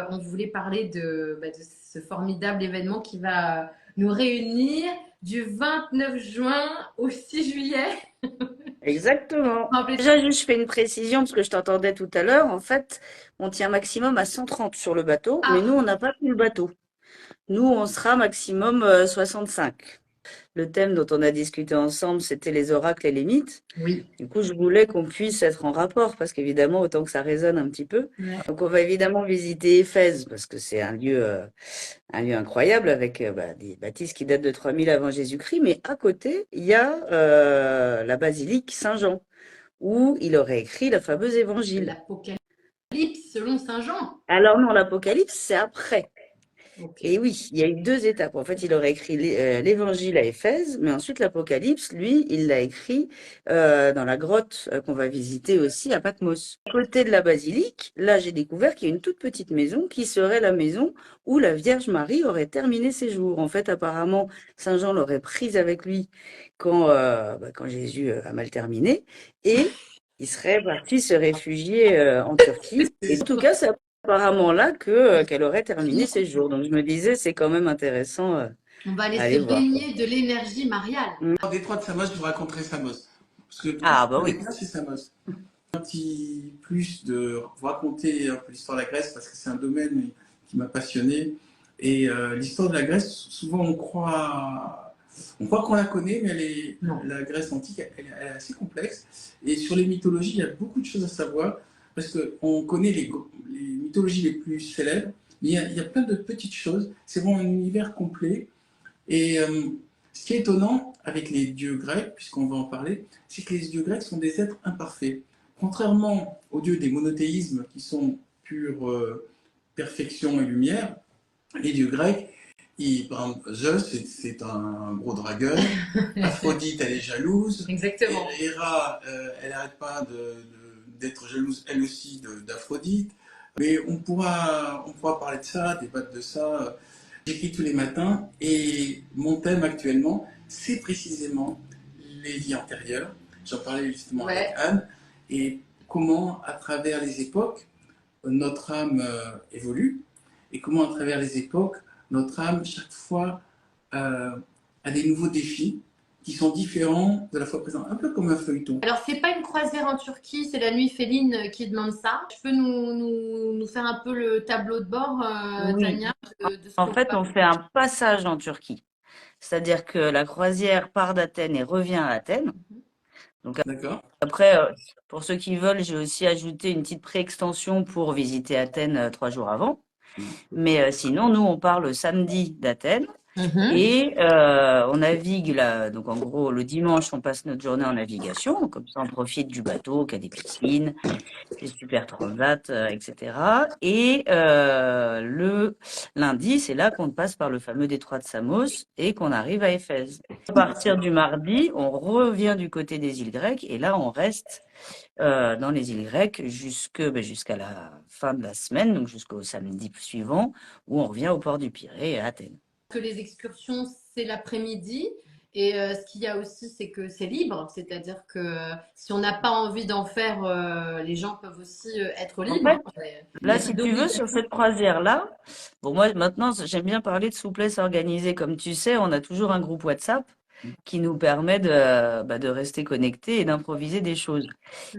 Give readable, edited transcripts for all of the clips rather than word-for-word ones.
On voulait parler de ce formidable événement qui va nous réunir du 29 juin au 6 juillet. Exactement. En plus, Déjà, juste, je fais une précision parce que je t'entendais tout à l'heure. En fait, on tient maximum à 130 sur le bateau, mais nous, ah, on n'a pas tout le bateau. Nous, on sera maximum 65. Le thème dont on a discuté ensemble, c'était les oracles et les mythes. oui. Du coup, je voulais qu'on puisse être en rapport parce qu'évidemment, autant que ça résonne un petit peu. Ouais. Donc, on va évidemment visiter Éphèse parce que c'est un lieu incroyable avec des bâtisses qui datent de 3000 avant Jésus-Christ. Mais à côté, il y a la basilique Saint-Jean où il aurait écrit le fameux évangile. L'Apocalypse selon Saint Jean. Alors non, l'Apocalypse, c'est après. Ok. Et oui, il y a eu deux étapes. En fait, il aurait écrit l'Évangile à Éphèse, mais ensuite l'Apocalypse, lui, il l'a écrit dans la grotte qu'on va visiter aussi à Patmos. À côté de la basilique, là, j'ai découvert qu'il y a une toute petite maison qui serait la maison où la Vierge Marie aurait terminé ses jours. En fait, apparemment, Saint Jean l'aurait prise avec lui quand Jésus a mal terminé, et il serait parti se réfugier en Turquie. Et en tout cas, ça apparemment là qu'elle aurait terminé ses jours. Donc je me disais, c'est quand même intéressant On va aller à se aller voir, quoi. baigner de l'énergie mariale. Mm. Au détroit de Samos, je vous raconterai Samos. Parce que tout ce Ah que bah je connais oui. bien, c'est Samos. Un petit plus de vous raconter un peu l'histoire de la Grèce, parce que c'est un domaine qui m'a passionné. Et l'histoire de la Grèce, souvent on croit qu'on la connaît, mais Non. la Grèce antique, elle est assez complexe. Et sur les mythologies, il y a beaucoup de choses à savoir, parce qu'on connaît les mythologies les plus célèbres, mais il y a plein de petites choses. C'est vraiment un univers complet. Et ce qui est étonnant avec les dieux grecs, puisqu'on va en parler, c'est que les dieux grecs sont des êtres imparfaits. Contrairement aux dieux des monothéismes qui sont pure perfection et lumière, les dieux grecs, par exemple, Zeus, c'est un gros dragueur, Aphrodite, elle est jalouse, Exactement. Héra, elle n'arrête pas d'être jalouse, elle aussi, d'Aphrodite. Mais on pourra parler de ça, débattre de ça. J'écris tous les matins et mon thème actuellement, c'est précisément les vies antérieures. J'en parlais justement avec Ouais. Anne et comment, à travers les époques, notre âme évolue et comment, à travers les époques, notre âme, chaque fois, a des nouveaux défis qui sont différents de la fois présente, un peu comme un feuilleton. Alors, c'est pas une croisière en Turquie, c'est la nuit Féline qui demande ça. Tu peux nous faire un peu le tableau de bord, Oui. Tania, de ce En qu'on fait, va. on fait un passage en Turquie. C'est-à-dire que la croisière part d'Athènes et revient à Athènes. Donc D'accord. après, pour ceux qui veulent, j'ai aussi ajouté une petite pré-extension pour visiter Athènes 3 jours avant. Mais sinon, nous, on part le samedi d'Athènes. Mhm. Et on navigue là, donc en gros le dimanche on passe notre journée en navigation, comme ça on profite du bateau qui a des piscines, des super transats, etc. Et le lundi, c'est là qu'on passe par le fameux détroit de Samos et qu'on arrive à Éphèse. À partir du mardi, on revient du côté des îles grecques et là on reste dans les îles grecques jusqu'à la fin de la semaine, donc jusqu'au samedi suivant, où on revient au port du Pirée à Athènes. Que les excursions, c'est l'après-midi. Et ce qu'il y a aussi, c'est que c'est libre. C'est-à-dire que si on n'a pas envie d'en faire, les gens peuvent aussi être En fait, libres. Il n'y là, a pas si tu veux, sur d'obligation. cette croisière-là, bon, moi, maintenant, j'aime bien parler de souplesse organisée. Comme tu sais, on a toujours un groupe WhatsApp qui nous permet de rester connectés et d'improviser des choses.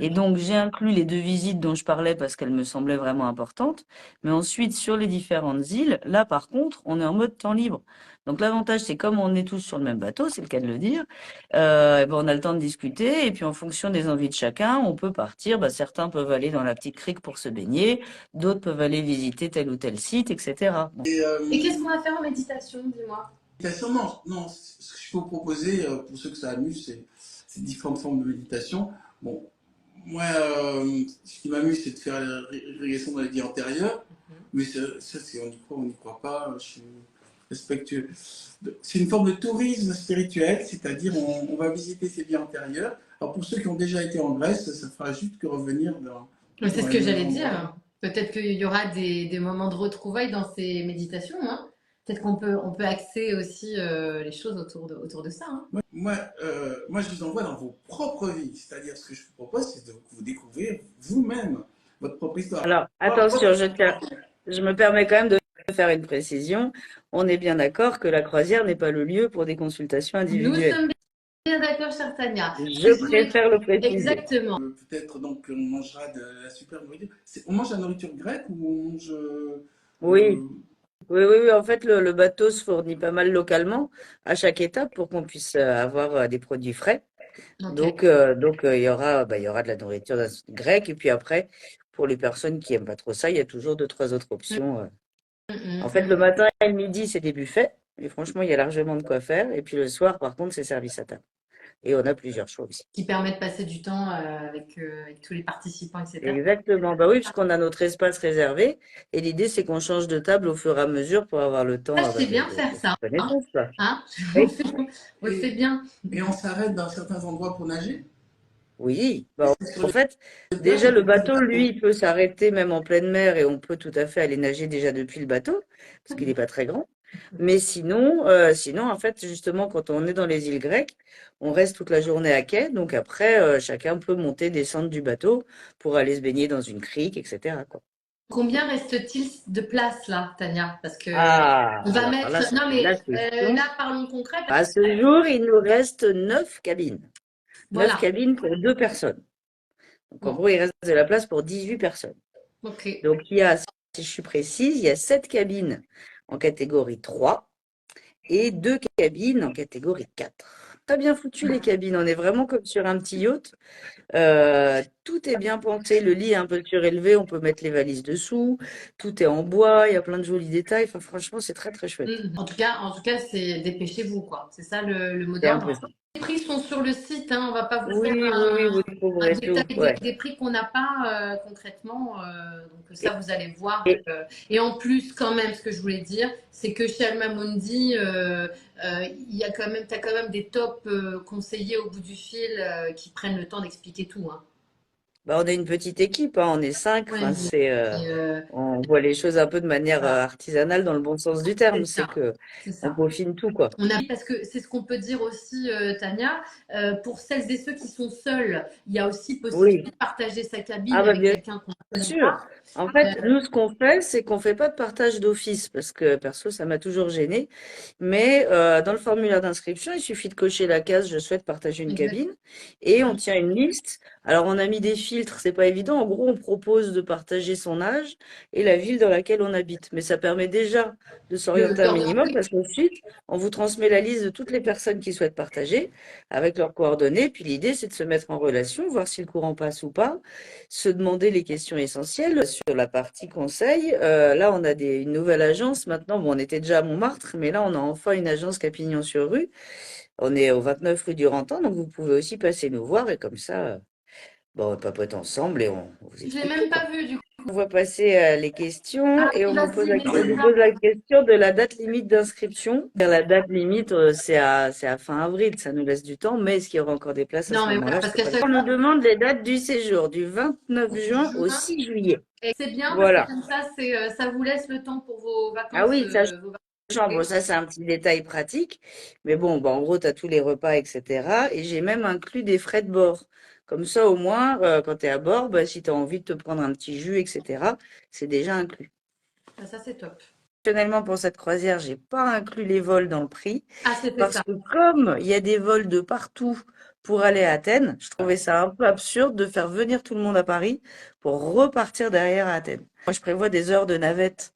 Et donc, j'ai inclus les deux visites dont je parlais parce qu'elles me semblaient vraiment importantes. Mais ensuite, sur les différentes îles, là, par contre, on est en mode temps libre. Donc, l'avantage, c'est comme on est tous sur le même bateau, c'est le cas de le dire, eh ben, on a le temps de discuter. Et puis, en fonction des envies de chacun, on peut partir. Bah, certains peuvent aller dans la petite crique pour se baigner, d'autres peuvent aller visiter tel ou tel site, etc. Bon. Et Et qu'est-ce qu'on va faire en méditation, dis-moi? méditation, non, non, ce que je peux vous proposer, pour ceux que ça amuse, c'est différentes formes de méditation. Bon, moi, ce qui m'amuse, c'est de faire la régression dans les vies antérieures, mais ça c'est on n'y croit pas, je suis respectueux. C'est une forme de tourisme spirituel, c'est-à-dire on va visiter ces vies antérieures. Alors pour ceux qui ont déjà été en Grèce, ça fera juste que revenir C'est ce dans les que mêmes j'allais endroits. dire. Peut-être qu'il y aura des moments de retrouvailles dans ces méditations, hein. Peut-être qu'on peut axer aussi les choses autour de ça, hein. Moi, je vous envoie dans vos propres vies. C'est-à-dire, ce que je vous propose, c'est de vous découvrir vous-même votre propre histoire. Alors, Moi, attention, je suis parti. je me permets quand même de faire une précision. On est bien d'accord que la croisière n'est pas le lieu pour des consultations Nous individuelles. sommes bien d'accord, chère Tania. Je préfère le préciser. Exactement. Peut-être donc on mangera de la super nourriture. On mange la nourriture grecque ou on mange Oui, oui. En fait, le bateau se fournit pas mal localement à chaque étape pour qu'on puisse avoir des produits frais. Ok. Il y aura, il y aura de la nourriture grecque. Et puis après, pour les personnes qui aiment pas trop ça, il y a toujours deux, trois autres options. En fait, le matin et le midi, c'est des buffets. Et franchement, il y a largement de quoi faire. Et puis le soir, par contre, c'est service à table. Et on a plusieurs choix aussi. Qui permet de passer du temps avec tous les participants, etc. Exactement. Bah oui, puisqu'on a notre espace réservé. Et l'idée, c'est qu'on change de table au fur et à mesure pour avoir le temps Ah, je sais bien de faire faire ça. connaissance, quoi. Hein Oui. On le fait bien. et on s'arrête dans certains endroits pour nager. Oui. Et Bah, c'est sur en les fait, plages déjà, ou le des bateau, bateaux. lui, il peut s'arrêter même en pleine mer et on peut tout à fait aller nager déjà depuis le bateau, parce qu'il n'est pas très grand. Mais sinon, en fait, justement, quand on est dans les îles grecques, on reste toute la journée à quai. Donc après, chacun peut monter, descendre du bateau pour aller se baigner dans une crique, etc., quoi. Combien reste-t-il de place là, Tania? Parce que Ah, on va alors là, mettre. c'est Non, une mais la question. là, parlons concret. À ce jour, il nous reste 9 cabines. Neuf Voilà. cabines pour 2 personnes. Donc en Bon, gros, il reste de la place pour 18 personnes. ok. Donc il y a, si je suis précise, il y a 7 cabines en catégorie 3 et 2 cabines en catégorie 4. Très bien foutu les cabines, on est vraiment comme sur un petit yacht. Tout est bien pensé, le lit est un peu surélevé, on peut mettre les valises dessous, tout est en bois, il y a plein de jolis détails. Enfin, franchement, c'est très très chouette. En tout cas, c'est dépêchez-vous, quoi. C'est ça le mot C'est un d'ordre. peu ça. Les prix sont sur le site, hein. On va pas vous Oui, faire oui, vous un trouverez détail tout. Ouais. des prix qu'on n'a pas concrètement. Donc ça, Et, vous allez voir. et- Et en plus, quand même, ce que je voulais dire, c'est que chez Alma Mundi, il y a quand même, t'as quand même des top conseillers au bout du fil qui prennent le temps d'expliquer tout, hein. Bah, on est une petite équipe, hein, on est 5. Ouais, Enfin, mais, on voit les choses un peu de manière voilà, artisanale dans le bon sens du terme. c'est C'est ça. que C'est on ça. peaufine tout, quoi. Parce que c'est ce qu'on peut dire aussi, Tania, pour celles et ceux qui sont seuls, il y a aussi possibilité Oui. de partager sa cabine Ah bah avec bien quelqu'un qu'on ne connaît sûr. pas. En fait, nous, ce qu'on fait, c'est qu'on fait pas de partage d'office parce que perso, ça m'a toujours gêné. Mais dans le formulaire d'inscription, il suffit de cocher la case «Je souhaite partager une cabine» et on tient une liste. Alors, on a mis des filtres, c'est pas évident. En gros, on propose de partager son âge et la ville dans laquelle on habite. Mais ça permet déjà de s'orienter un minimum D'orienter. parce qu'ensuite, on vous transmet la liste de toutes les personnes qui souhaitent partager avec leurs coordonnées. Puis l'idée, c'est de se mettre en relation, voir si le courant passe ou pas, se demander les questions essentielles sur la partie conseil. Là, on a une nouvelle agence maintenant. Bon, on était déjà à Montmartre, mais là, on a enfin une agence Capignon-sur-Rue. On est au 29 rue du Rantan, donc vous pouvez aussi passer nous voir et comme ça, bon, on papote ensemble et on vous Je l'ai explique tout, même quoi. pas vu du coup. On va passer les questions Ah et oui, vas-y, mais on c'est nous ça. pose la question de la date limite d'inscription. La date limite, c'est à fin avril, ça nous laisse du temps, mais est-ce qu'il y aura encore des places à Non, ce mais voilà, moment-là? Je parce sais qu'à pas. chaque On nous fois, demande les dates du séjour du 29 juin au juin, 6 juillet. et c'est bien parce que Voilà. comme ça, ça vous laisse le temps pour vos Ah vacances. oui, ça Vos change. Bon, vacances. ça, c'est un petit détail pratique. Mais bon, bah, en gros, tu as tous les repas, etc. Et j'ai même inclus des frais de bord. Comme ça, au moins, quand tu es à bord, bah, si tu as envie de te prendre un petit jus, etc., c'est déjà inclus. Ah, ça, c'est top. Personnellement, pour cette croisière, j'ai pas inclus les vols dans le prix. Ah, c'était Parce ça. que comme il y a des vols de partout pour aller à Athènes, je trouvais ça un peu absurde de faire venir tout le monde à Paris pour repartir derrière à Athènes. Moi, je prévois des heures de navette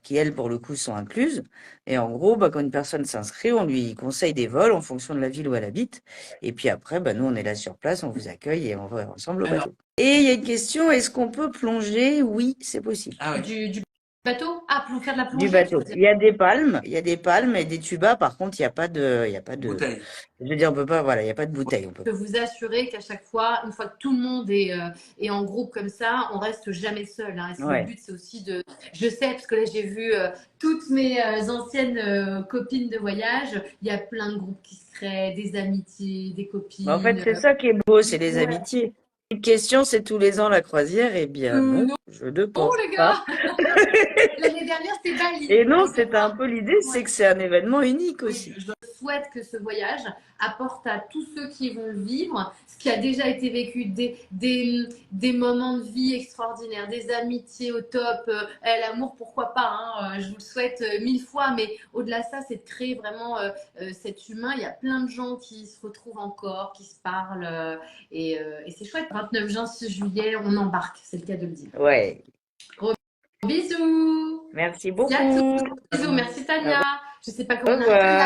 qui, elles, pour le coup, sont incluses. Et en gros, bah, quand une personne s'inscrit, on lui conseille des vols en fonction de la ville où elle habite. Et puis après, bah, nous, on est là sur place, on vous accueille et on va ensemble au Alors, bateau. Et il y a une question, est-ce qu'on peut plonger? Oui, c'est possible. ah oui. Du bateau? Ah, pour faire de la Du plongée, tu veux bateau. dire. Il y a des palmes et des tubas. Par contre, il y a pas de, Bouteille. je veux dire, on peut pas, voilà, il n'y a pas de bouteille. On peut Je peux vous assurer qu'à chaque fois, une fois que tout le monde est en groupe comme ça, on reste jamais seul, hein. Et le Ouais. but, c'est aussi de. Je sais, parce que là, j'ai vu toutes mes anciennes copines de voyage. Il y a plein de groupes qui se créent, des amitiés, des Mais en fait, copines. c'est ça qui est beau, c'est les Ouais. amitiés. Une question, c'est tous les ans la croisière. Eh bien, non, Non, je ne oh, pense les pas. gars! L'année dernière, c'était Bali. Et non, Donc, c'est un peu l'idée, c'est ouais. que c'est un événement unique Oui, aussi. je dois souhaite que ce voyage apporte à tous ceux qui vont le vivre ce qui a déjà été vécu, des moments de vie extraordinaires, des amitiés au top. L'amour, pourquoi pas, hein, je vous le souhaite 1000 fois, mais au-delà de ça, c'est de créer vraiment cet humain. Il y a plein de gens qui se retrouvent encore, qui se parlent, et c'est chouette. 29 juin, 6 juillet, on embarque, c'est le cas de le dire. Ouais. Gros bisous. Merci Merci à tous. beaucoup. Bisous, merci Au Tania. Je sais pas comment au on arrête le live. revoir.